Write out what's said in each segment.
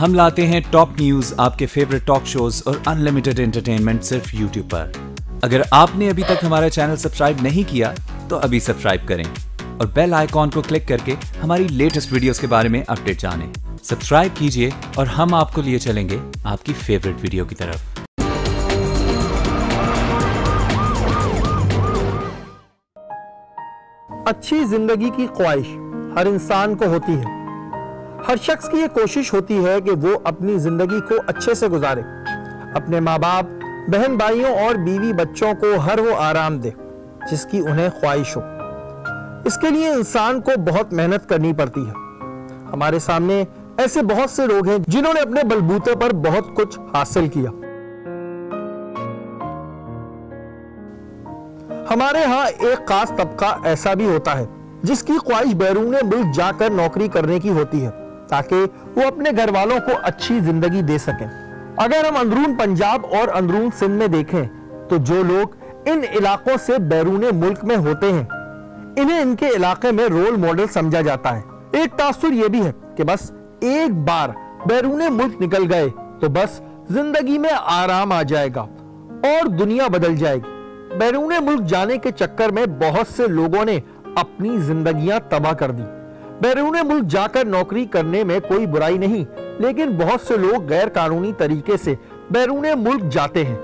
हम लाते हैं top news, आपके फेवरेट टॉक शोज और अनलिमिटेड एंटरटेनमेंट सिर्फ यूट्यूब पर। अगर आपने अभी तक हमारा चैनल सब्सक्राइब नहीं किया तो अभी सब्सक्राइब करें और बेल आइकॉन को क्लिक करके हमारी लेटेस्ट वीडियोस के बारे में अपडेट जानें। सब्सक्राइब कीजिए और हम आपको लिए चलेंगे आपकी फेवरेट वीडियो की तरफ। अच्छी जिंदगी की ख्वाहिश हर इंसान को होती है। हर शख्स की ये कोशिश होती है कि वो अपनी जिंदगी को अच्छे से गुजारे, अपने माँ बाप, बहन भाइयों और बीवी बच्चों को हर वो आराम दे जिसकी उन्हें ख्वाहिश हो। इसके लिए इंसान को बहुत मेहनत करनी पड़ती है। हमारे सामने ऐसे बहुत से लोग हैं जिन्होंने अपने बलबूते पर बहुत कुछ हासिल किया। हमारे यहाँ एक खास तबका ऐसा भी होता है जिसकी ख्वाहिश बैरूने मुल्क जाकर नौकरी करने की होती है ताकि वो अपने घर वालों को अच्छी जिंदगी दे सकें। अगर हम अंदरून पंजाब और अंदरून सिंध में देखें तो जो लोग इन इलाकों से बैरूने मुल्क में होते हैं, इन्हें इनके इलाके में रोल मॉडल समझा जाता है। एक तासुर यह भी है कि बस एक बार बैरूने मुल्क निकल गए तो बस जिंदगी में आराम आ जाएगा और दुनिया बदल जाएगी। बैरूने मुल्क जाने के चक्कर में बहुत से लोगों ने अपनी जिंदगियां तबाह कर दी। बैरूने मुल्क जाकर नौकरी करने में कोई बुराई नहीं, लेकिन बहुत से लोग गैर कानूनी तरीके से बैरूने मुल्क जाते हैं,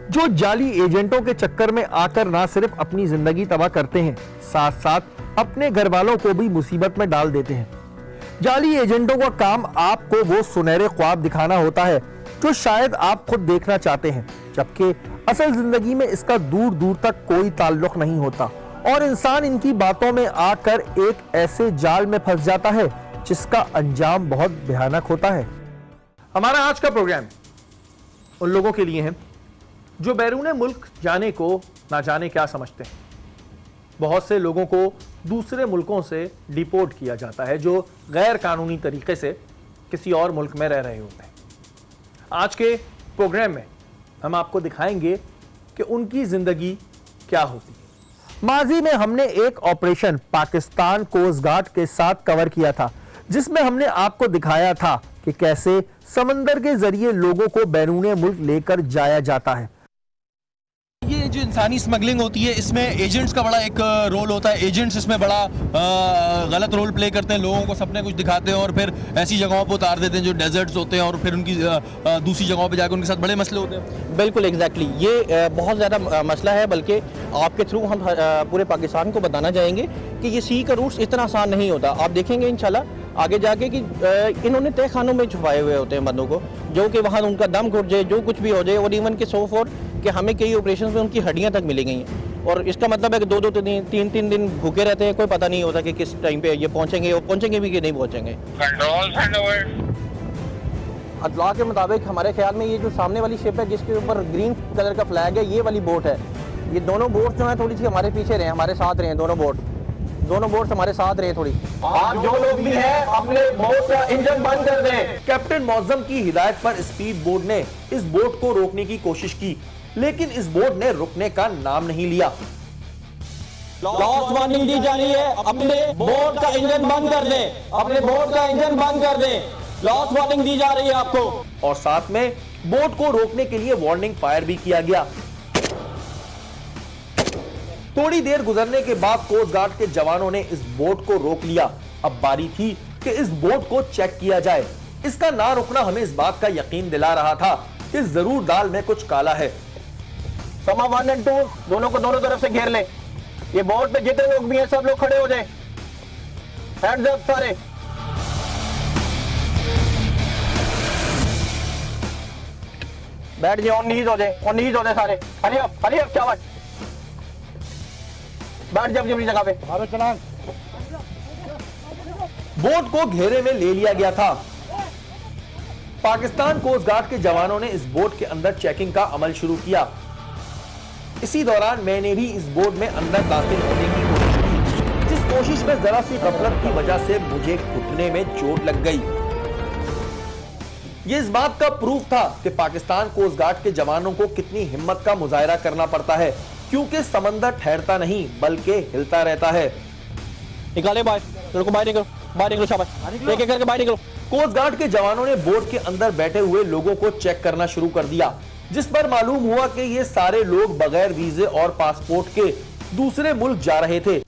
जो जाली एजेंटों के चक्कर में आकर ना सिर्फ अपनी जिंदगी तबाह करते हैं, साथ साथ अपने घर वालों को भी मुसीबत में डाल देते हैं। जाली एजेंटों का काम आपको वो सुनहरे ख्वाब दिखाना होता है जो शायद आप खुद देखना चाहते हैं, जबकि असल जिंदगी में इसका दूर दूर तक कोई ताल्लुक नहीं होता और इंसान इनकी बातों में आकर एक ऐसे जाल में फंस जाता है जिसका अंजाम बहुत भयानक होता है। हमारा आज का प्रोग्राम उन लोगों के लिए है जो बैरूने मुल्क जाने को ना जाने क्या समझते हैं। बहुत से लोगों को दूसरे मुल्कों से डिपोर्ट किया जाता है जो गैर कानूनी तरीके से किसी और मुल्क में रह रहे होते हैं। आज के प्रोग्राम में हम आपको दिखाएंगे कि उनकी जिंदगी क्या होती है। माजी में हमने एक ऑपरेशन पाकिस्तान कोस्ट गार्ड के साथ कवर किया था जिसमें हमने आपको दिखाया था कि कैसे समंदर के जरिए लोगों को बैरूने मुल्क लेकर जाया जाता है। ये जो इंसानी स्मगलिंग होती है इसमें एजेंट्स का बड़ा एक रोल होता है। एजेंट्स इसमें बड़ा गलत रोल प्ले करते हैं, लोगों को सपने कुछ दिखाते हैं और फिर ऐसी जगहों पर उतार देते हैं जो डेजर्ट्स होते हैं और फिर उनकी दूसरी जगहों पे जाकर उनके साथ बड़े मसले होते हैं। बिल्कुल एग्जैक्टली ये बहुत ज़्यादा मसला है, बल्कि आपके थ्रू हम पूरे पाकिस्तान को बताना चाहेंगे कि ये सी का रूट्स इतना आसान नहीं होता। आप देखेंगे इंशाल्लाह आगे जाके कि इन्होंने तय खानों में छुपाए हुए होते हैं बंदों को, जो कि वहाँ उनका दम घुट जाए, जो कुछ भी हो जाए। और इवन के सो फॉर कि हमें कई ऑपरेशन में उनकी हड्डियाँ तक मिली गई हैं और इसका मतलब है कि दो तीन दिन भूखे रहते हैं। कोई पता नहीं होता कि किस टाइम पे ये पहुँचेंगे और पहुँचेंगे भी कि नहीं पहुँचेंगे। अतला के मुताबिक हमारे ख्याल में ये जो सामने वाली शिप है जिसके ऊपर ग्रीन कलर का फ्लैग है, ये वाली बोट है। ये दोनों बोट जो है थोड़ी सी हमारे पीछे रहे, हमारे साथ रहे। दोनों बोट हमारे साथ रहे थोड़ी। आप जो लोग भी हैं अपने बोट का इंजन बंद कर दें। कैप्टन मौजम की हिदायत पर स्पीड बोट ने इस बोट को रोकने की कोशिश की, लेकिन इस बोट ने रुकने का नाम नहीं लिया। लॉस वार्निंग दी जा रही है, अपने बोट का इंजन बंद कर दें, अपने बोट का इंजन बंद कर दें। लॉस वार्निंग दी जा रही है आपको। और साथ में बोट को रोकने के लिए वार्निंग फायर भी किया गया। थोड़ी देर गुजरने के बाद कोस्ट गार्ड के जवानों ने इस बोट को रोक लिया। अब बारी थी कि इस बोट को चेक किया जाए। इसका ना रुकना हमें इस बात का यकीन दिला रहा था कि जरूर दाल में कुछ काला है। समा 1 और 2 दोनों को दोनों तरफ से घेर ले। ये बोट पे जितने लोग भी हैं सब लोग खड़े हो जाएं। हैंड्स अप सारे। बैठ जाए, ऑन नीज हो जाए सारे। हरी अप शाबाश। बैठ जाओ अपनी जगह पे। बोट को घेरे में ले लिया गया था। पाकिस्तान कोस्ट गार्ड के जवानों ने इस बोट के अंदर चेकिंग का अमल शुरू किया। इसी दौरान मैंने भी इस बोट में अंदर दाखिल होने की कोशिश की, जिस कोशिश में जरा सी गफलत की वजह से मुझे घुटने में चोट लग गई। ये इस बात का प्रूफ था कि पाकिस्तान कोस्ट गार्ड के जवानों को कितनी हिम्मत का मुजाहिरा करना पड़ता है, क्योंकि समंदर ठहरता नहीं बल्कि हिलता रहता है। निकाले बाहर, तेरे को बाहर निकलो, बाहर निकलो, शाबाश, एक एक करके बाहर निकलो। कोस्ट गार्ड के जवानों ने बोट के अंदर बैठे हुए लोगों को चेक करना शुरू कर दिया, जिस पर मालूम हुआ कि ये सारे लोग बगैर वीजे और पासपोर्ट के दूसरे मुल्क जा रहे थे।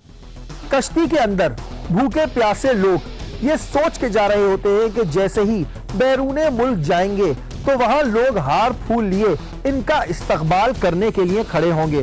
कश्ती के अंदर भूखे प्यासे लोग ये सोच के जा रहे होते हैं कि जैसे ही बैरूने मुल्क जाएंगे तो वहां लोग हार फूल लिए इनका इस्तकबाल करने के लिए खड़े होंगे।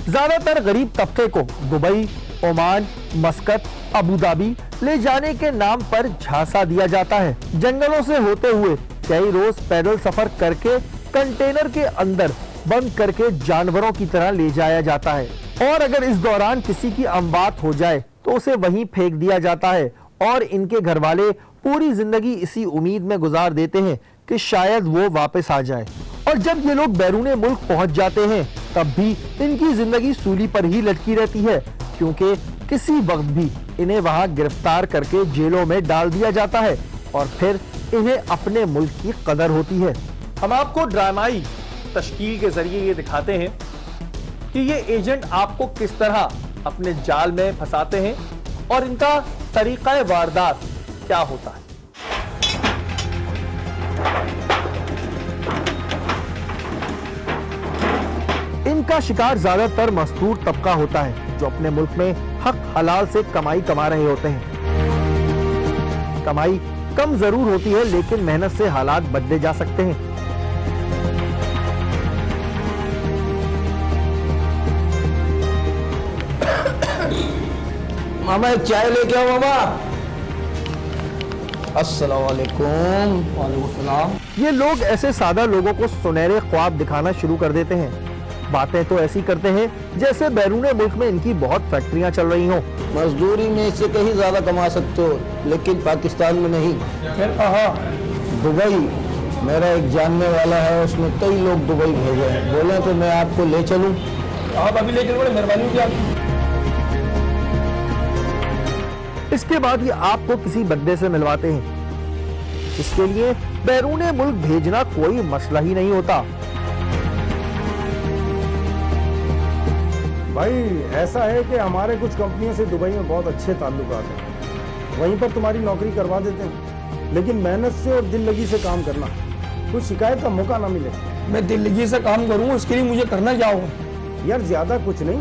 ज्यादातर गरीब तबके को दुबई, ओमान, मस्कत, अबू धाबी ले जाने के नाम पर झांसा दिया जाता है। जंगलों से होते हुए कई रोज पैदल सफर करके कंटेनर के अंदर बंद करके जानवरों की तरह ले जाया जाता है, और अगर इस दौरान किसी की अमवात हो जाए तो उसे वहीं फेंक दिया जाता है। और इनके घर वाले पूरी जिंदगी इसी उम्मीद में गुजार देते हैं कि शायद वो वापस आ जाए। और जब ये लोग बैरूने मुल्क पहुंच जाते हैं तब भी इनकी जिंदगी सूली पर ही लटकी रहती है, क्योंकि किसी वक्त भी इन्हें वहां गिरफ्तार करके जेलों में डाल दिया जाता है और फिर इन्हें अपने मुल्क की कदर होती है। हम आपको ड्रामाई तश्कील के जरिए ये दिखाते हैं कि ये एजेंट आपको किस तरह अपने जाल में फंसाते हैं और इनका तरीका वारदात क्या होता है। इनका शिकार ज्यादातर मजदूर तबका होता है जो अपने मुल्क में हक हलाल से कमाई कमा रहे होते हैं। कमाई कम जरूर होती है लेकिन मेहनत से हालात बदले जा सकते हैं। मामा एक चाय लेके आओ मामा। अस्सलाम वालेकुम। वालेकुम सलाम। ये लोग ऐसे सादा लोगों को सुनहरे ख्वाब दिखाना शुरू कर देते हैं। बातें तो ऐसी करते हैं जैसे बैरूने मुल्क में इनकी बहुत फैक्ट्रियां चल रही हों। मजदूरी में इससे कहीं ज्यादा कमा सकते हो, लेकिन पाकिस्तान में नहीं। फिर कहा दुबई, मेरा एक जानने वाला है, उसने कई लोग दुबई भेजे हैं। बोले तो मैं आपको ले चलूं। आप अभी ले चलो, मेहरबानी की। इसके बाद ये आपको किसी बंदे से मिलवाते हैं। इसके लिए बैरूने मुल्क भेजना कोई मसला ही नहीं होता। भाई ऐसा है कि हमारे कुछ कंपनियों से दुबई में बहुत अच्छे ताल्लुकात हैं, वहीं पर तुम्हारी नौकरी करवा देते हैं, लेकिन मेहनत से और दिल लगी से काम करना, कुछ शिकायत का मौका ना मिले। मैं दिल लगी से काम करूँ, उसके लिए मुझे करना क्या होगा? यार ज्यादा कुछ नहीं,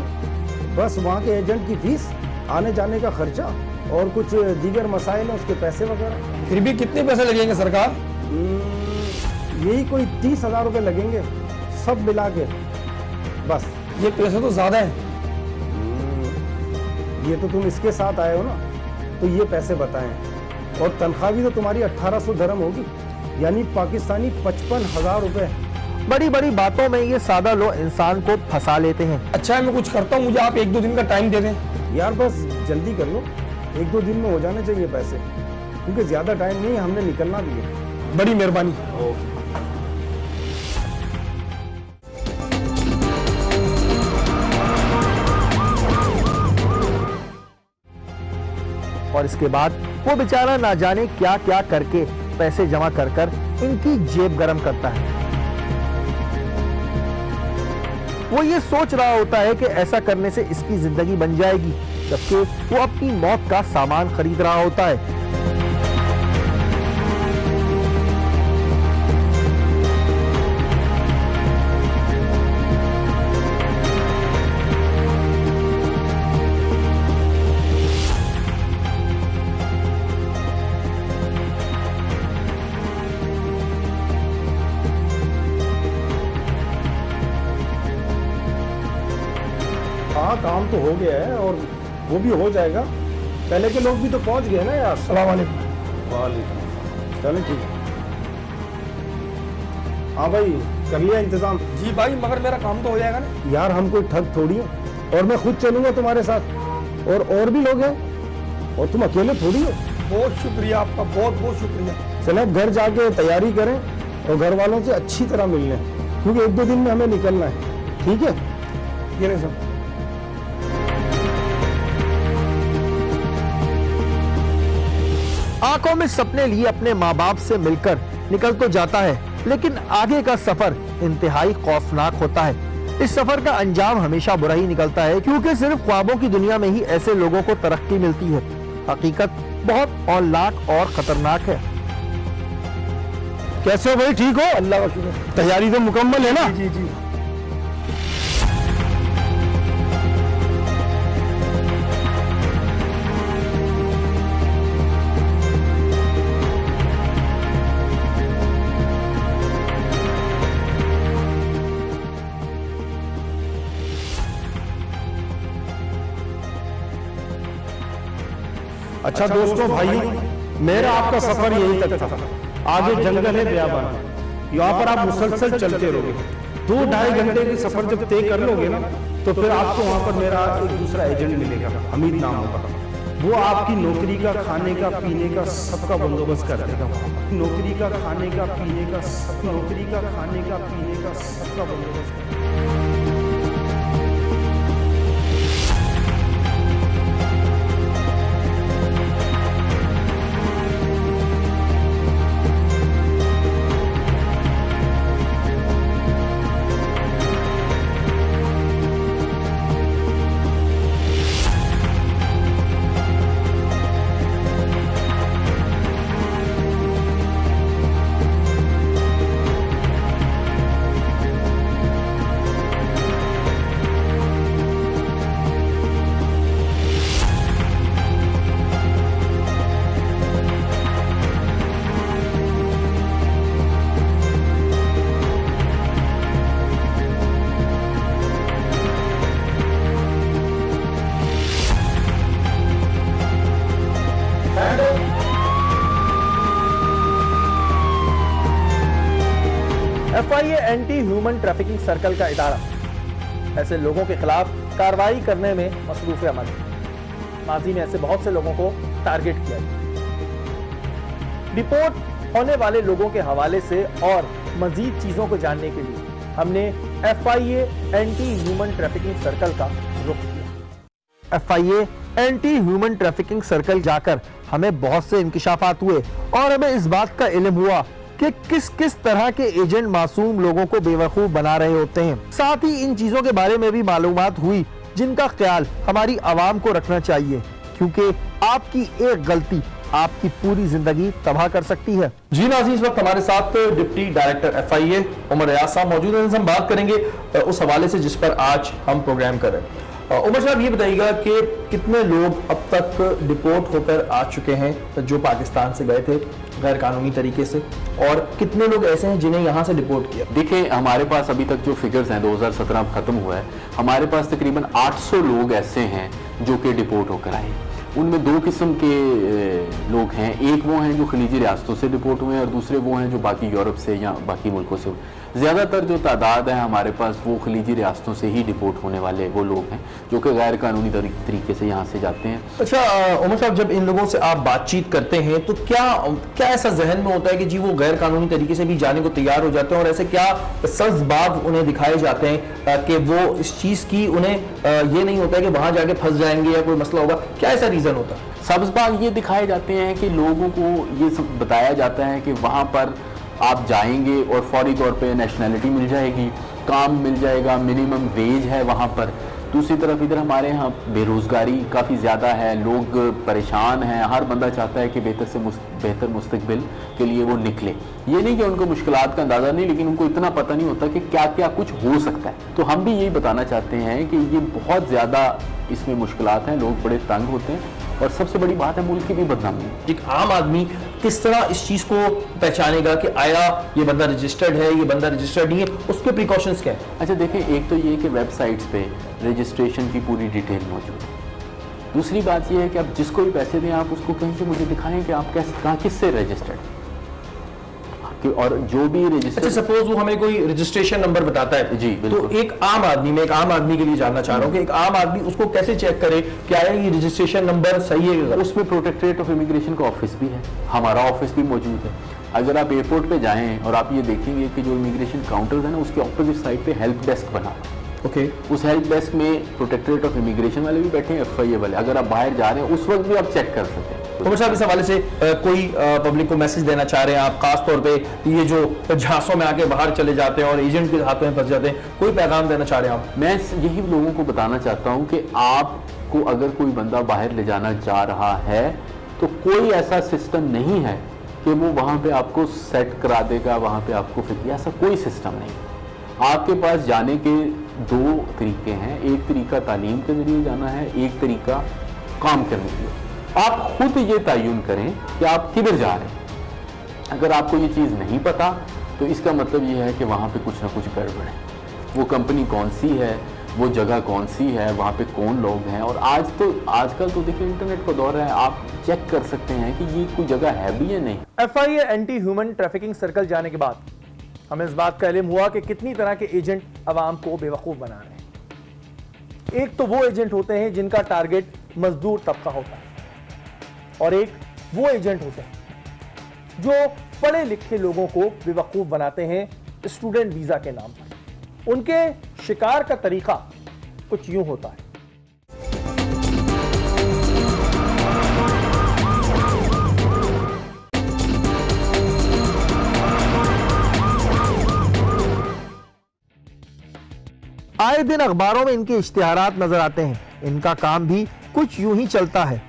बस वहाँ के एजेंट की फीस, आने जाने का खर्चा और कुछ दीगर मसाइल हैं उसके पैसे वगैरह। फिर भी कितने पैसे लगेंगे सरकार? यही कोई 30,000 रुपये लगेंगे सब मिला के, बस। ये पैसे तो ज्यादा है। ये तो तुम इसके साथ आए हो ना, तो ये पैसे बताएं। और तनख्वाह भी तो तुम्हारी 1800 दरम होगी, यानी पाकिस्तानी 55,000 रुपए। बड़ी बड़ी बातों में ये सादा लोग इंसान को फंसा लेते हैं। अच्छा है, मैं कुछ करता हूँ, मुझे आप 1-2 दिन का टाइम दे दें। यार बस जल्दी कर लो, 1-2 दिन में हो जाने चाहिए पैसे, क्योंकि ज्यादा टाइम नहीं, हमने निकलना भी है। बड़ी मेहरबानी। और इसके बाद वो बेचारा ना जाने क्या क्या करके पैसे जमा कर कर इनकी जेब गरम करता है। वो ये सोच रहा होता है कि ऐसा करने से इसकी जिंदगी बन जाएगी, जबकि वो अपनी मौत का सामान खरीद रहा होता है। हाँ काम तो हो गया है और वो भी हो जाएगा। पहले के लोग भी तो पहुंच गए ना यार। अस्सलाम वालेकुम। वालेकुम। चलें ठीक है। हाँ भाई कर लिया इंतजाम? जी भाई, मगर मेरा काम तो हो जाएगा ना। यार हम कोई ठग थोड़ी है, और मैं खुद चलूंगा तुम्हारे साथ, और भी लोग हैं, और तुम अकेले थोड़ी हो। बहुत शुक्रिया आपका, बहुत बहुत शुक्रिया। चले घर जाके तैयारी करें और घर वालों से अच्छी तरह मिल लें, क्योंकि 1-2 दिन में हमें निकलना है। ठीक है? ये नहीं सब। आंखों में सपने लिए अपने माँ बाप से मिलकर निकल तो जाता है, लेकिन आगे का सफर इंतहाई खौफनाक होता है। इस सफर का अंजाम हमेशा बुरा ही निकलता है, क्योंकि सिर्फ ख्वाबों की दुनिया में ही ऐसे लोगों को तरक्की मिलती है। हकीकत बहुत औलाक और खतरनाक है। कैसे हो भाई, ठीक हो? अल्लाह का शुक्र। तैयारी तो मुकम्मल है ना? जी जी। अच्छा दोस्तों भाइयों, मेरा आपका सफर यहीं तक था। आगे जंगल है, बियाबान है, यहाँ पर आप मुसलसल चलते रहोगे। 2-2.5 घंटे की सफर जब तय कर लोगे ना, तो फिर आपको वहाँ पर मेरा एक दूसरा एजेंट मिलेगा, हमीद नाम होगा। वो आपकी नौकरी का, खाने का, पीने का सबका बंदोबस्त कर देगा। नौकरी का, खाने का, पीने का सब, नौकरी का, खाने का, पीने का सबका बंदोबस्त। FIA anti human trafficking circle का इदारा ऐसे लोगों के खिलाफ कार्रवाई करने में मसरूफ अमल है। माजी में ऐसे बहुत से लोगों को टारगेट किया गया। डिपोर्ट होने वाले लोगों के हवाले से और मजीद चीजों को जानने के लिए हमने FIA anti human trafficking circle का रुख किया। FIA anti human trafficking circle जाकर हमें बहुत से इंकिशाफात हुए और हमें इस बात का इल्म हुआ कि किस किस तरह के एजेंट मासूम लोगों को बेवकूफ बना रहे होते हैं। साथ ही इन चीजों के बारे में भी मालूमात हुई जिनका ख्याल हमारी आवाम को रखना चाहिए, क्योंकि आपकी एक गलती आपकी पूरी जिंदगी तबाह कर सकती है। जी नाज़रीन, इस वक्त हमारे साथ डिप्टी डायरेक्टर FIA उमर रियाज साहब मौजूद हैं। हम बात करेंगे उस हवाले से जिस पर आज हम प्रोग्राम कर रहे हैं। उमर साहब, ये बताइएगा कि कितने लोग अब तक डिपोर्ट होकर आ चुके हैं जो पाकिस्तान से गए थे गैर कानूनी तरीके से, और कितने लोग ऐसे हैं जिन्हें यहाँ से डिपोर्ट किया? देखिए, हमारे पास अभी तक जो फिगर्स हैं 2017 खत्म हुआ है, हमारे पास तकरीबन 800 लोग ऐसे हैं जो कि डिपोर्ट होकर आए। उनमें दो किस्म के लोग हैं। एक वो हैं जो खलीजी रियासतों से डिपोर्ट हुए हैं और दूसरे वो हैं जो बाकी यूरोप से या बाकी मुल्कों से। ज़्यादातर जो तादाद है हमारे पास वो खलीजी रियासतों से ही डिपोर्ट होने वाले वो लोग हैं जो कि गैर कानूनी तरीके से यहाँ से जाते हैं। अच्छा उमर साहब, जब इन लोगों से आप बातचीत करते हैं तो क्या ऐसा जहन में होता है कि जी वो गैर कानूनी तरीके से भी जाने को तैयार हो जाते हैं, और ऐसे क्या सब्ज़बाग उन्हें दिखाए जाते हैं कि वो इस चीज़ की उन्हें ये नहीं होता है कि वहाँ जाके फंस जाएंगे या कोई मसला होगा? क्या ऐसा रीज़न होता है? सब्ज़बाग ये दिखाए जाते हैं कि लोगों को ये सब बताया जाता है कि वहाँ पर आप जाएंगे और फौरी तौर पे नेशनैलिटी मिल जाएगी, काम मिल जाएगा, मिनिमम वेज है वहाँ पर। दूसरी तरफ इधर हमारे यहाँ बेरोज़गारी काफ़ी ज़्यादा है, लोग परेशान हैं, हर बंदा चाहता है कि बेहतर मुस्तकबिल के लिए वो निकले। ये नहीं कि उनको मुश्किलात का अंदाज़ा नहीं, लेकिन उनको इतना पता नहीं होता कि क्या क्या कुछ हो सकता है। तो हम भी यही बताना चाहते हैं कि ये बहुत ज़्यादा इसमें मुश्किलात हैं, लोग बड़े तंग होते हैं, और सबसे बड़ी बात है मुल्क की भी बदनामी। एक आम आदमी किस तरह इस चीज़ को पहचानेगा कि आया ये बंदा रजिस्टर्ड है, ये बंदा रजिस्टर्ड नहीं है, उसके प्रिकॉशंस क्या है? अच्छा देखिए, एक तो ये कि वेबसाइट्स पे रजिस्ट्रेशन की पूरी डिटेल मौजूद है। दूसरी बात ये है कि आप जिसको भी पैसे दें आप उसको कहीं से मुझे दिखाएं कि आप कहाँ किससे रजिस्टर्ड, और जो भी रजिस्टर। अच्छा, सपोज वो हमें कोई रजिस्ट्रेशन नंबर बताता है जी, तो एक आम आदमी, मैं एक आम आदमी के लिए जानना चाह रहा हूँ कि एक आम आदमी उसको कैसे चेक करे क्या है ये रजिस्ट्रेशन नंबर सही है? उसमें प्रोटेक्टरेट ऑफ इमिग्रेशन का ऑफिस भी है, हमारा ऑफिस भी मौजूद है। अगर आप एयरपोर्ट पे जाएं और आप ये देखेंगे कि जो इमिग्रेशन काउंटर्स है ना, उसके ऑपोजिट साइड पे हेल्प डेस्क बना। उस हेल्प डेस्क में प्रोटेक्टरेट ऑफ इमिग्रेशन वाले भी बैठे हैं, FIA वाले। अगर आप बाहर जा रहे हैं उस वक्त भी आप चेक कर सकते हैं। उमर साहब, इस हवाले से कोई पब्लिक को मैसेज देना चाह रहे हैं आप, खास तौर पे ये जो झांसों में आके बाहर चले जाते हैं और एजेंट के हाथों में फंस जाते हैं, कोई पैगाम देना चाह रहे हैं आप? मैं यही लोगों को बताना चाहता हूँ कि आपको अगर कोई बंदा बाहर ले जाना चाह रहा है तो कोई ऐसा सिस्टम नहीं है कि वो वहाँ पे आपको सेट करा देगा, वहाँ पे आपको फिर ऐसा कोई सिस्टम नहीं। आपके पास जाने के दो तरीके हैं, एक तरीका तालीम के ज़रिए जाना है, एक तरीका काम करने के लिए। आप खुद ये तयन करें कि आप किधर जा रहे हैं। अगर आपको ये चीज़ नहीं पता तो इसका मतलब ये है कि वहाँ पे कुछ ना कुछ गड़बड़ है। वो कंपनी कौन सी है, वो जगह कौन सी है, वहाँ पे कौन लोग हैं। और आजकल तो देखिए इंटरनेट का दौर है, आप चेक कर सकते हैं कि ये कोई जगह है भी या नहीं। FIA anti human trafficking circle जाने के बाद हमें इस बात का इल्म हुआ कि कितनी तरह के एजेंट अवाम को बेवकूफ़ बना रहे हैं। एक तो वो एजेंट होते हैं जिनका टारगेट मजदूर तबका होता है, और एक वो एजेंट होते हैं जो पढ़े लिखे लोगों को बेवकूफ़ बनाते हैं स्टूडेंट वीज़ा के नाम पर। उनके शिकार का तरीका कुछ यूं होता है। आए दिन अखबारों में इनके इश्तिहारात नजर आते हैं। इनका काम भी कुछ यूं ही चलता है।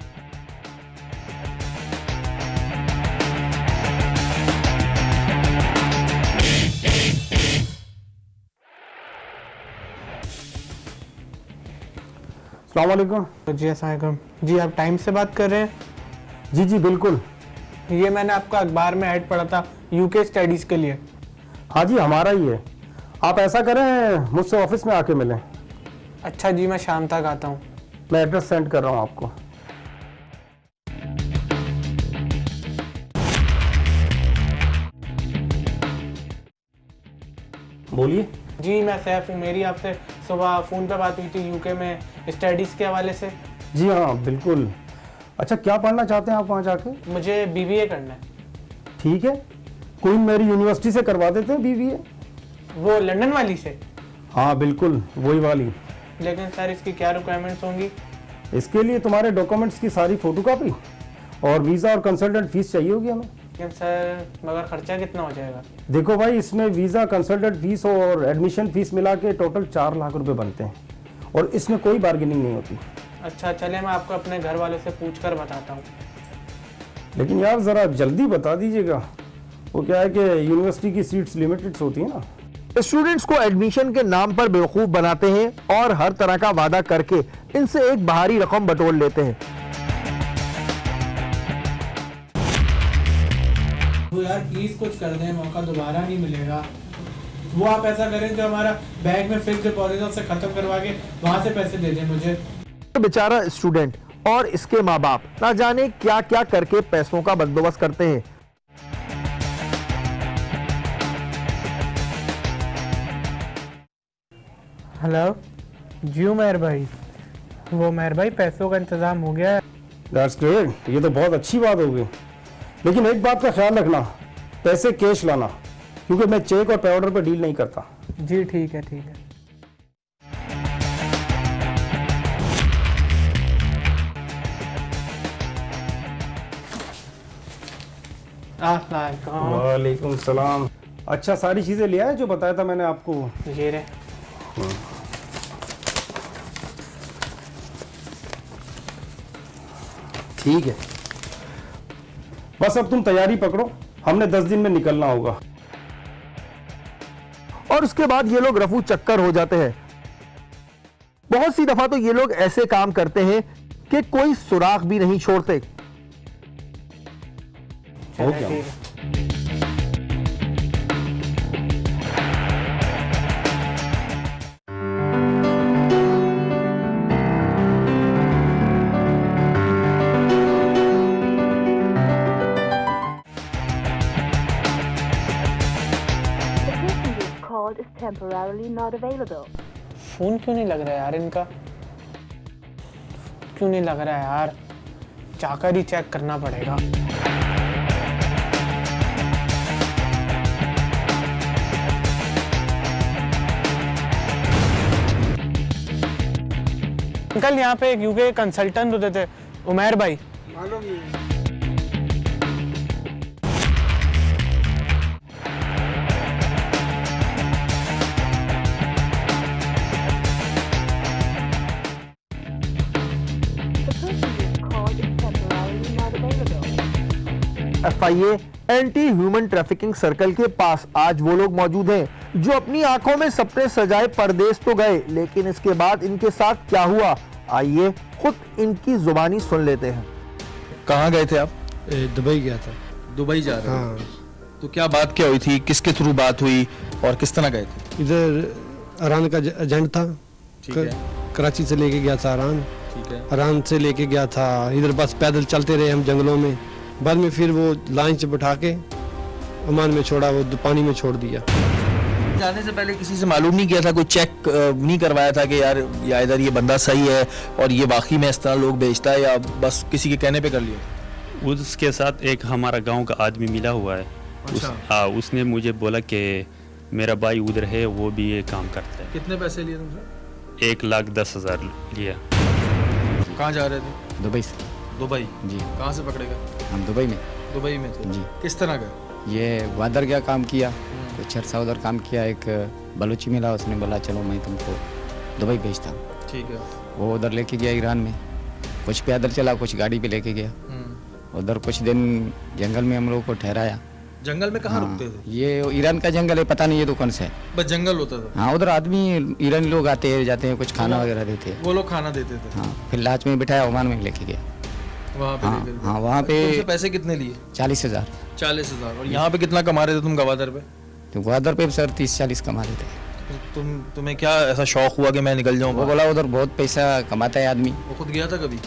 अस्सलाम वालेकुम। जी अस्सलाम। जी आप टाइम से बात कर रहे हैं? जी जी बिल्कुल। ये मैंने आपका अखबार में ऐड पढ़ा था UK स्टडीज़ के लिए। हाँ जी हमारा ही है। आप ऐसा करें मुझसे ऑफिस में आके मिलें। अच्छा जी, मैं शाम तक आता हूँ। मैं एड्रेस सेंड कर रहा हूँ आपको। बोलिए। जी मैं सैफ हूँ। मेरी आपसे सुबह फ़ोन पे बात हुई थी UK में स्टडीज़ के हवाले से। जी हाँ बिल्कुल। अच्छा क्या पढ़ना चाहते हैं आप वहाँ जाके? मुझे BBA करना है। ठीक है, क्वीन मैरी यूनिवर्सिटी से करवा देते हैं BBA। वो लंदन वाली से? हाँ बिल्कुल वही वाली। लेकिन सर इसकी क्या रिक्वायरमेंट्स होंगी? इसके लिए तुम्हारे डॉक्यूमेंट्स की सारी फोटोकॉपी और वीज़ा और कंसल्टेंट फीस चाहिए होगी हमें। लेकिन सर मगर खर्चा कितना हो जाएगा? देखो भाई, इसमें वीज़ा, कंसल्टेंट फीस और एडमिशन फीस मिला के टोटल 4 लाख रुपए बनते हैं, और इसमें कोई बार्गेनिंग नहीं होती। अच्छा चले, मैं आपको अपने घर वालों से पूछ कर बताता हूँ। लेकिन यार ज़रा जल्दी बता दीजिएगा। वो क्या है कि यूनिवर्सिटी की सीट्स लिमिटेड होती है ना। स्टूडेंट्स को एडमिशन के नाम पर बेवकूफ बनाते हैं और हर तरह का वादा करके इनसे एक बाहरी रकम बटोर लेते हैं। वो यार प्लीज कुछ कर दें, मौका दोबारा नहीं मिलेगा। वो आप ऐसा करें जो हमारा बैंक में फिक्स डिपॉजिट से खत्म करवा के वहां से पैसे दे दें मुझे। बेचारा स्टूडेंट और इसके माँ बाप ना जाने क्या क्या करके पैसों का बंदोबस्त करते हैं। हेलो जी उमर भाई। वो उमर भाई पैसों का इंतजाम हो गया है। दैट्स ग्रेट, ये तो बहुत अच्छी बात हो गई। लेकिन एक बात का ख्याल रखना, पैसे कैश लाना, क्योंकि मैं चेक और पाउडर पे डील नहीं करता। जी ठीक है ठीक है। वालेकुम सलाम। अच्छा सारी चीजें लिया है जो बताया था मैंने आपको? ये रे। ठीक है, बस अब तुम तैयारी पकड़ो, हमने 10 दिन में निकलना होगा। और उसके बाद ये लोग रफू चक्कर हो जाते हैं। बहुत सी दफा तो ये लोग ऐसे काम करते हैं कि कोई सुराग भी नहीं छोड़ते। हो गया। Temporarily not available. फोन क्यों नहीं लग रहा है यार इनका? क्यों नहीं लग रहा है यार? जाकर ही चेक करना पड़ेगा। अंकल यहाँ पे एक UK कंसल्टेंट होते थे, उमर भाई। मालूम नहीं। The person you've called is temporarily not available. FIA anti human trafficking circle के पास आज वो लोग मौजूद हैं जो अपनी आंखों में सपने सजाए परदेश तो गए, लेकिन इसके बाद इनके साथ क्या हुआ, आइए खुद इनकी जुबानी सुन लेते हैं। कहाँ गए थे आप? दुबई गया था। दुबई जा रहे थे? हाँ। तो क्या बात क्या हुई थी, किसके थ्रू बात हुई और किस तरह गए थे? इधर ईरान का एजेंट था, कराची से लेके गया था ईरान, ईरान से लेके गया था इधर, बस पैदल चलते रहे हम जंगलों में, बाद में फिर वो लाइन से बैठा के ओमान में छोड़ा, वो पानी में छोड़ दिया। जाने से पहले किसी से मालूम नहीं किया था, कोई चेक नहीं करवाया था कि यार या इधर ये बंदा सही है और ये वाकई में इस तरह लोग बेचता है, या बस किसी के कहने पे कर लिया? उसके साथ एक हमारा गांव का आदमी मिला हुआ है। अच्छा। उसने मुझे बोला कि मेरा भाई उधर है, वो भी ये काम करता है। कितने पैसे लिए तुमसे? 1,10,000 लिया। कहाँ जा रहे थे? दुबई से। दुबई जी। कहाँ से पकड़े गए? हम दुबई में। दुबई में थे जी। किस तरह गए? ये वादर गया काम किया, कुछ अर्सा उधर काम किया, एक बलूची मिला, उसने बोला चलो मैं तुमको दुबई भेजता हूँ। ठीक है। वो उधर लेके गया ईरान में, कुछ पैदल चला, कुछ गाड़ी पे लेके गया, उधर कुछ दिन जंगल में हम लोग को ठहराया। जंगल में कहाँ रुकते थे? ये ईरान का जंगल है, पता नहीं ये तो कौन सा है, बस जंगल होता था। हाँ, उधर आदमी ईरानी लोग आते हैं जाते हैं, कुछ खाना वगैरह देते हैं, वो लोग खाना देते थे। हाँ, फिर लाच में बिठाया, ओमान में लेके गया। वहाँ पे हाँ, वहाँ पे पैसे कितने लिए? 40,000। 40,000। और यहाँ पे कितना कमा रहे थे तुम गवादर पे? तो ग्वादर पे सर 30-40 कमा रहे थे। तुम्हें क्या ऐसा शौक हुआ कि मैं निकल जाऊँ? वो बोला उधर बहुत पैसा कमाता है आदमी। वो खुद गया था कभी?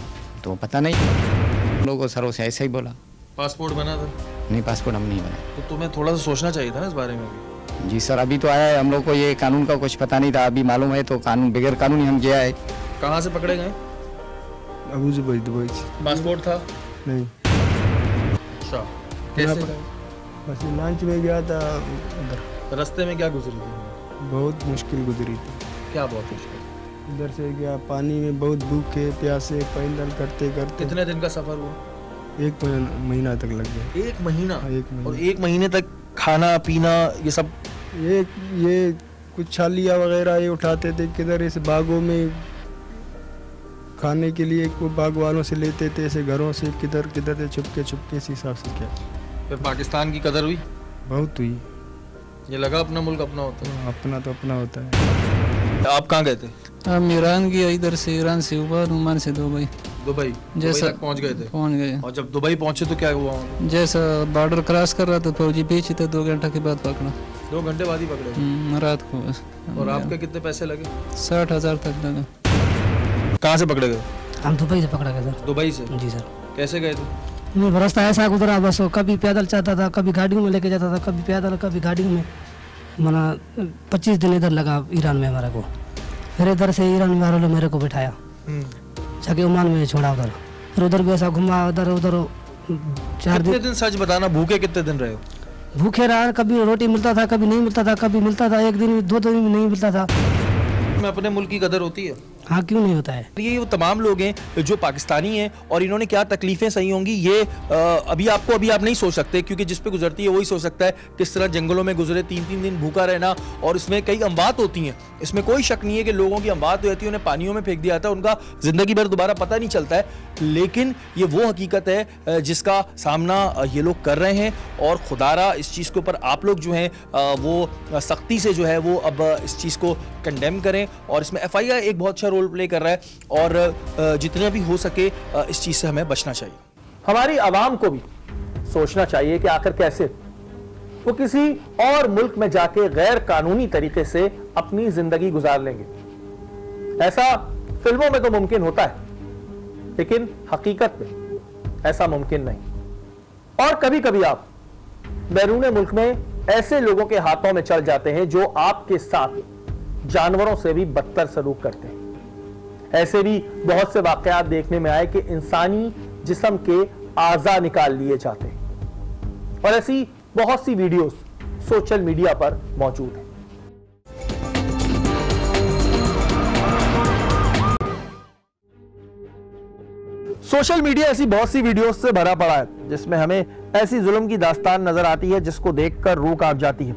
तो पता नहीं, हम लोगों को सरों से ऐसा ही बोला। पासपोर्ट बना था? नहीं, पासपोर्ट हम नहीं बनाया। तो तुम्हें थोड़ा सा सोचना चाहिए था ना इस बारे में भी। जी सर, अभी तो आया है, हम लोग को ये कानून का कुछ पता नहीं था, अभी मालूम है तो कानून बगैर कानूनी हम गया है। कहाँ से पकड़े गए? अबू जुबैर, दुबई से। पासपोर्ट था? नहीं। अच्छा, कैसे गए? बस लंच में गया था उधर। रास्ते में क्या गुजरी थी? बहुत मुश्किल गुजरी थी। क्या बहुत मुश्किल? इधर से गया, पानी में बहुत भूखे प्यासे पैदल करते करते। कितने दिन का सफर हुआ? 1 महीना तक लग गया। 1 महीना? 1 महीना। और 1 महीने तक खाना पीना ये सब? ये कुछ छालिया वगैरह ये उठाते थे, किधर इस बागों में खाने के लिए को बाग वालों से लेते थे, ऐसे घरों से किधर किधर से छुपके इस हिसाब से क्या। फिर पाकिस्तान की कदर हुई? बहुत हुई। ये लगा अपना मुल्क अपना होता है। अपना तो अपना होता है। आप कहाँ गए थे? हम ईरान गया, इधर से ईरान से ऊपर, ओमान से दुबई। दुबई जैसा पहुँच गए थे? पहुँच गए। और जब दुबई पहुँचे तो क्या हुआ? जैसा बॉर्डर क्रॉस कर रहा था फौजी पीछे थे, 2 घंटे के बाद पकड़ा। 2 घंटे बाद ही पकड़े? रात को बस। और आपके कितने पैसे लगे? 60,000 तक लगा। कहाँ से पकड़े गए? हम दुबई से पकड़ा गया सर। दुबई से? जी सर। कैसे गए थे? रास्ता ऐसा गुजरा, बस कभी पैदल चलता था, कभी गाड़ियों में लेके जाता था, कभी पैदल कभी गाड़ियों में। माना 25 दिन इधर लगा ईरान में हमारे को। फिर इधर से ईरान में वालों ने मेरे को बिठाया, जाके ओमान में छोड़ा उधर, फिर उधर भी ऐसा घुमा, उधर 4 दिन। कितने दिन सच बताना, भूखे कितने दिन रहे हो? भूखे रहा, कभी रोटी मिलता था, कभी नहीं मिलता था, कभी मिलता था 1 दिन 2 दिन में नहीं मिलता था। में अपने मुल्क की कदर होती है? हाँ, क्यों नहीं होता है। ये वो तमाम लोग हैं जो पाकिस्तानी हैं और इन्होंने क्या तकलीफें सही होंगी ये अभी आप नहीं सोच सकते, क्योंकि जिस पे गुजरती है वही सोच सकता है। किस तरह जंगलों में गुजरे, 3-3 दिन भूखा रहना, और इसमें कई अमवात होती हैं, इसमें कोई शक नहीं है कि लोगों की अमवात हो जाती है, उन्हें पानियों में फेंक दिया जाता है, उनका जिंदगी भर दोबारा पता नहीं चलता है। लेकिन ये वो हकीकत है जिसका सामना ये लोग कर रहे हैं, और खुदारा इस चीज़ के ऊपर आप लोग जो हैं वो सख्ती से जो है वो अब इस चीज़ को कंडेम करें। और इसमें FIA एक बहुत अच्छा रोल प्ले कर रहा है, और जितना भी हो सके इस चीज़ से हमें बचना चाहिए। हमारी आवाम को भी सोचना चाहिए कि आखिर कैसे वो किसी और मुल्क में जाके गैर कानूनी तरीके से अपनी जिंदगी गुजार लेंगे। ऐसा फिल्मों में तो मुमकिन होता है, लेकिन हकीकत में ऐसा मुमकिन नहीं। और कभी कभी आप बैरून मुल्क में ऐसे लोगों के हाथों में चल जाते हैं जो आपके साथ जानवरों से भी बदतर सलूक करते हैं। ऐसे भी बहुत से वाकयात देखने में आए कि इंसानी जिस्म के आज़ा निकाल लिए जाते हैं, और ऐसी बहुत सी वीडियोस सोशल मीडिया पर मौजूद हैं। सोशल मीडिया ऐसी बहुत सी वीडियोस से भरा पड़ा है जिसमें हमें ऐसी जुल्म की दास्तान नजर आती है जिसको देखकर रूह कांप जाती है।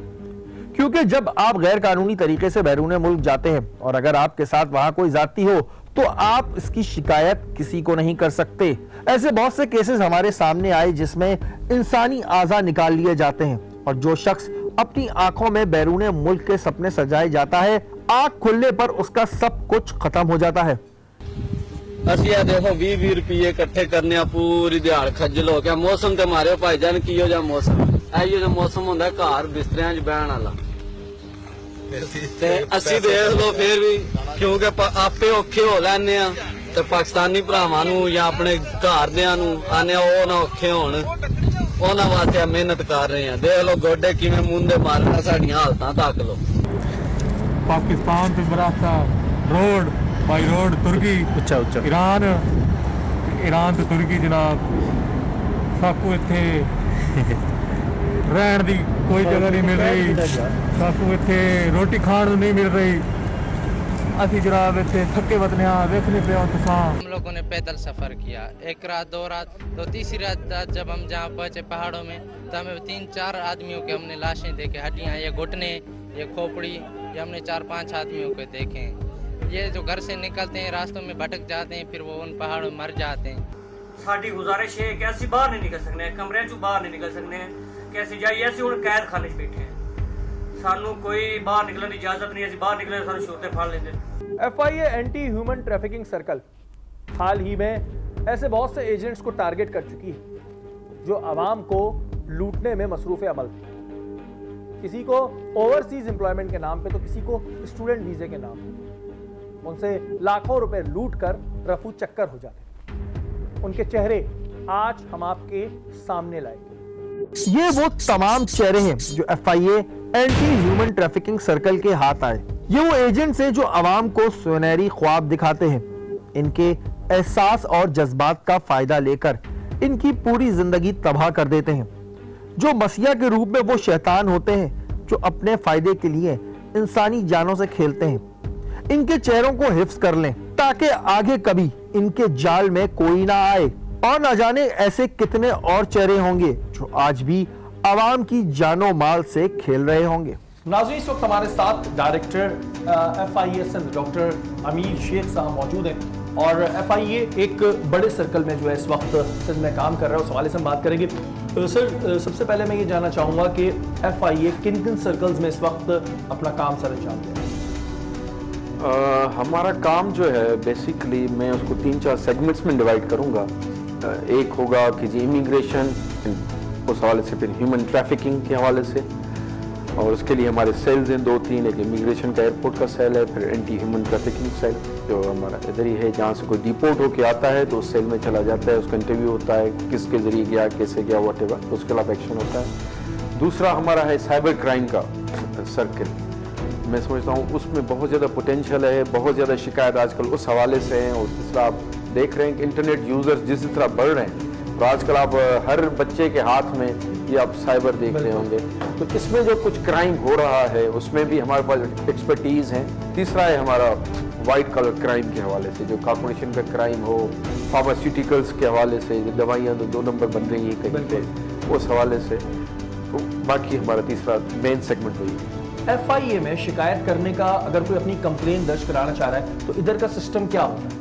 क्योंकि जब आप गैर कानूनी तरीके से बैरून मुल्क जाते हैं और अगर आपके साथ वहां कोई जाती हो तो आप इसकी शिकायत किसी को नहीं कर सकते। ऐसे बहुत से केसेस हमारे सामने आए जिसमें इंसानी आज़ा निकाल लिए जाते हैं और जो शख्स अपनी आंखों में बैरूने मुल्क के सपने सजाए जाता है, आंख खुलने पर उसका सब कुछ खत्म हो जाता है। असि देखो 20-20 रुपये इकट्ठे करने पूरी दिहाड़ खज्जल हो गया। मौसम ते मारे भाईजान की हो जा मौसम आइयो जो मौसम होंदा घर बिस्तरियां च बहन वाला ते असि देख लो फिर भी क्योंकि आपे औखे हो लैने आ ते पाकिस्तानी भरावां नूं या अपने घरदियां नूं आने ओ ना औखे होण उन्हां वास्ते मेहनत कर रहे हैं। देख लो गोडे किवें मुंदे मारना साडियां हालतां तक लो। पाकिस्तान ते बराता रोड बाई रोड तुर्की उच्चा ईरान ते तुर्की जनाब साकू इत्थे रहन दी कोई जगह नहीं मिल रही, साकू इत्थे रोटी खाण नहीं मिल रही। असी जनाब इत्थे थके वतने देखने पे हम लोगों ने पैदल सफर किया, एक रात 2 रात तो तीसरी रात जब हम जहाँ पहुँचे पहाड़ों में तो हमें 3-4 आदमियों के हमने लाशें देखे, हड्डियाँ, ये घुटने, ये खोपड़ी, ये हमने 4-5 आदमियों को देखे। ये जो घर से निकलते हैं रास्तों में भटक जाते हैं, फिर वो उन पहाड़ों में मर जाते हैं। साड़ी गुजारिश है कि ऐसी बाहर नहीं निकल सकते, कमरे चो बाहर नहीं निकल सकते, कैसे जाइए ऐसे हूँ कैद खाने बैठे हैं, सानू कोई बाहर निकलने की इजाजत नहीं, ऐसी बाहर निकले सानू शूरतें फाड़ लेंगे। FIA anti human trafficking circle हाल ही में ऐसे बहुत से एजेंट्स को टारगेट कर चुकी है जो आवाम को लूटने में मसरूफ अमल थे। किसी को ओवरसीज एम्प्लॉयमेंट के नाम पे तो किसी को स्टूडेंट वीजे के नाम पे उनसे लाखों रुपए लूट कर रफू चक्कर हो जाते। उनके चेहरे आज हम आपके सामने लाएंगे। ये वो तमाम चेहरे हैं जो FIA anti human trafficking circle के हाथ आए। ये वो एजेंट्स हैं जो आवाम को सुनहरी ख्वाब दिखाते हैं, इनके एहसास और जज्बात का फायदा लेकर इनकी पूरी जिंदगी तबाह कर देते हैं। जो मसीहा के रूप में वो शैतान होते हैं जो अपने फायदे के लिए इंसानी जानों से खेलते हैं। इनके चेहरों को हिफ्ज कर लें ताकि आगे कभी इनके जाल में कोई ना आए, और ना जाने ऐसे कितने और चेहरे होंगे जो आज भी आवाम की जानो माल से खेल रहे होंगे। नाज़रीन, इस वक्त हमारे साथ डायरेक्टर FIA सिंध डॉक्टर अमीर शेख साहब मौजूद हैं और FIA एक बड़े सर्कल में जो है इस वक्त सिंध में काम कर रहा है, उस हवाले से हम बात करेंगे। सर, सबसे पहले मैं ये जानना चाहूँगा कि FIA किन किन सर्कल्स में इस वक्त अपना काम सर अंजाम दे रहा है? हमारा काम जो है बेसिकली मैं उसको 3-4 सेगमेंट्स में डिवाइड करूँगा। एक होगा कि जी इमिग्रेशन, उस हवाले से फिर ह्यूमन ट्रैफिकिंग के हवाले से, और उसके लिए हमारे सेल्स हैं 2-3, एक इमिग्रेशन का एयरपोर्ट का सेल है, फिर एंटी ह्यूमन ट्रैफिकिंग सेल जो हमारा इधर ही है, जहाँ से कोई डिपोर्ट होके आता है तो उस सेल में चला जाता है, उसका इंटरव्यू होता है, किसके ज़रिए गया, कैसे गया, व्हाटएवर, तो उसके खिलाफ एक्शन होता है। दूसरा हमारा है साइबर क्राइम का सर्कल। मैं समझता हूँ उसमें बहुत ज़्यादा पोटेंशियल है, बहुत ज़्यादा शिकायत आजकल उस हवाले से हैं। और तीसरा आप देख रहे हैं कि इंटरनेट यूज़र्स जिस तरह बढ़ रहे हैं, तो आजकल आप हर बच्चे के हाथ में ये आप साइबर देख रहे होंगे, तो इसमें जो कुछ क्राइम हो रहा है उसमें भी हमारे पास एक्सपर्टीज़ हैं। तीसरा है हमारा वाइट कलर क्राइम के हवाले से, जो कॉर्पोरेशन का क्राइम हो, फार्मास्यूटिकल्स के हवाले से, जो दवाइयाँ 2 नंबर बन रही हैं कहीं पे, उस हवाले से। तो बाकी हमारा तीसरा मेन सेगमेंट वही है। FIA में शिकायत करने का अगर कोई अपनी कंप्लेन दर्ज कराना चाह रहा है तो इधर का सिस्टम क्या होता है?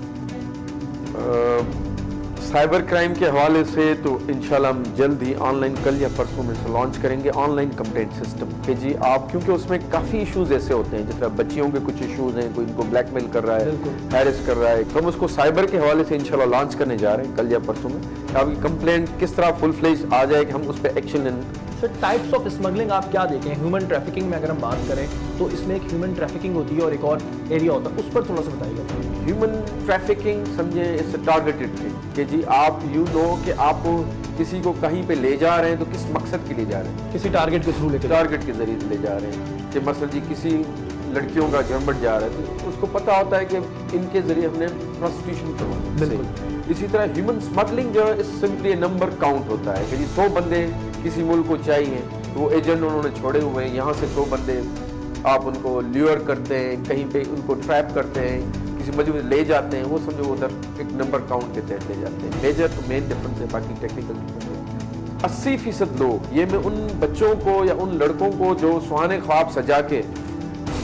साइबर क्राइम के हवाले से तो इंशाल्लाह हम जल्द ही ऑनलाइन कल या परसों में से लॉन्च करेंगे ऑनलाइन कंप्लेंट सिस्टम कि जी आप, क्योंकि उसमें काफ़ी इश्यूज ऐसे होते हैं, जिस तरह बच्चियों के कुछ इश्यूज हैं, कोई इनको ब्लैकमेल कर रहा है, हैरेस कर रहा है, तो हम उसको साइबर के हवाले से इंशाल्लाह लॉन्च करने जा रहे हैं कल या परसों में। आपकी कंप्लेंट किस तरह फुल फ्लेज आ जाए कि हम उस पर एक्शन लें। सर, टाइप्स ऑफ स्मगलिंग आप क्या देखें? ह्यूमन ट्रैफिकिंग में अगर हम बात करें तो इसमें एक ह्यूमन ट्रैफिकिंग होती है और एक और एरिया होता है, उस पर थोड़ा सा बताइएगा। ह्यूमन ट्रैफिकिंग समझे इट्स टारगेटेड थिंग कि जी आप कि आप किसी को कहीं पे ले जा रहे हैं तो किस मकसद के लिए जा रहे हैं, किसी टारगेट के थ्रू लेके, टारगेट के जरिए ले जा रहे हैं। कि मसलन जी किसी लड़कियों का झरमट जा रहा है तो उसको पता होता है कि इनके जरिए हमने प्रोस्टिट्यूशन करवाना। इसी तरह ह्यूमन स्मगलिंग जो है सिंपली नंबर काउंट होता है कि जी 100 बंदे किसी मुल्क को चाहिए तो वो एजेंट उन्होंने छोड़े हुए हैं, यहाँ से 100 बंदे आप उनको ल्यूर करते हैं, कहीं पे उनको ट्रैप करते हैं, किसी मजबूर ले जाते हैं, वो समझो उधर एक नंबर काउंट के तहत ले जाते हैं। मेजर तो मेन डिफरेंस है, बाकी टेक्निकल डिफरेंस है। 80% लोग, ये मैं उन बच्चों को या उन लड़कों को जो सुहाने ख्वाब सजा के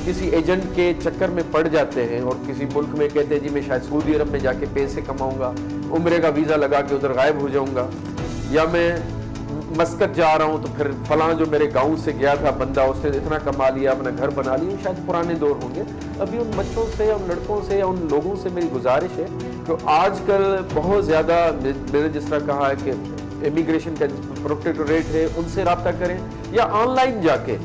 किसी एजेंट के चक्कर में पड़ जाते हैं और किसी मुल्क में कहते हैं जी मैं शायद सऊदी अरब में जाके पैसे कमाऊंगा, उम्रे का वीज़ा लगा के उधर गायब हो जाऊंगा, या मैं मस्कत जा रहा हूँ तो फिर फलां जो मेरे गांव से गया था बंदा उसने इतना कमा लिया, अपना घर बना लिया, शायद पुराने दौर होंगे। अभी उन बच्चों से, उन लड़कों से या उन लोगों से मेरी गुजारिश है कि आजकल बहुत ज़्यादा मैंने जिस तरह कहा है कि इमिग्रेशन का प्रोटेक्टोरेट है उनसे रब्ता करें, या ऑनलाइन जाके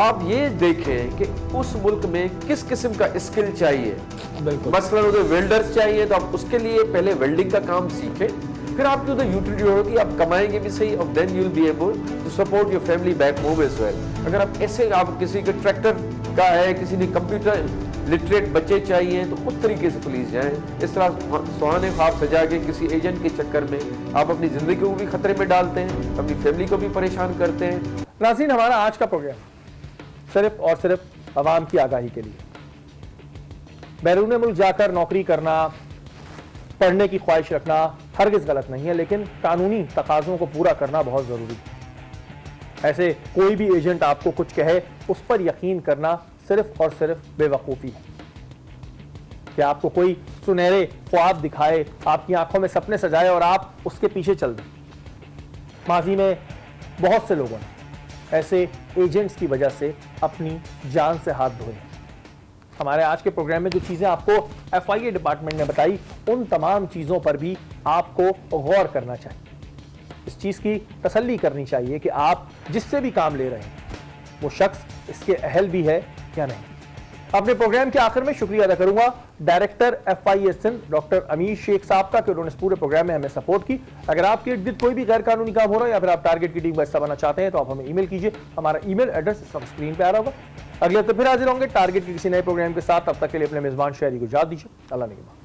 आप ये देखें कि उस मुल्क में किस किस्म का स्किल चाहिए। मसलन उधर वेल्डर्स चाहिए तो आप उसके लिए पहले वेल्डिंग का काम सीखें, फिर आपकी उधर यूटिलिटी होगी, आप कमाएंगे भी सही और then you will be able to support your family back home as well. अगर आप ऐसे, आप किसी के ट्रैक्टर का है, किसी ने कंप्यूटर लिटरेट बच्चे चाहिए तो उस तरीके से प्लीज जाएं। इस तरह सुहाने ख्वाब सजा के किसी एजेंट के चक्कर में आप अपनी जिंदगी को भी खतरे में डालते हैं, अपनी फैमिली को भी परेशान करते हैं। नाज़रीन, हमारा आज का प्रोग्राम सिर्फ और सिर्फ आवाम की आगाही के लिए। बैरून मुल्क जाकर नौकरी करना, पढ़ने की ख्वाहिश रखना हरगिज़ गलत नहीं है, लेकिन कानूनी तकाज़ों को पूरा करना बहुत ज़रूरी है। ऐसे कोई भी एजेंट आपको कुछ कहे उस पर यकीन करना सिर्फ और सिर्फ बेवकूफ़ी है। कि आपको कोई सुनहरे ख्वाब दिखाए, आपकी आंखों में सपने सजाए और आप उसके पीछे चल दें। माजी में बहुत से लोगों ने ऐसे एजेंट्स की वजह से अपनी जान से हाथ धोए। हमारे आज के प्रोग्राम में जो चीज़ें आपको FIA डिपार्टमेंट ने बताई, उन तमाम चीज़ों पर भी आपको गौर करना चाहिए। इस चीज़ की तसल्ली करनी चाहिए कि आप जिससे भी काम ले रहे हैं वो शख्स इसके अहल भी है या नहीं। अपने प्रोग्राम के आखिर में शुक्रिया अदा करूंगा डायरेक्टर FIA सिंध डॉक्टर अमीर शेख साहब का कि उन्होंने इस पूरे प्रोग्राम में हमें सपोर्ट की। अगर आपके इर्द गिर्द कोई भी गैर कानूनी काम हो रहा है या फिर आप टारगेट की टीम का हिस्सा बनना चाहते हैं तो आप हमें ईमेल कीजिए। हमारा ईमेल एड्रेस इस वक्त स्क्रीन पे आ रहा होगा। अगले हफ्ते फिर हाजिर होंगे टारगेट के किसी नए प्रोग्राम के साथ। तब तक के लिए अपने मेजबान शहरी को इजाज़त दीजिए। अल्लाह निगहबान।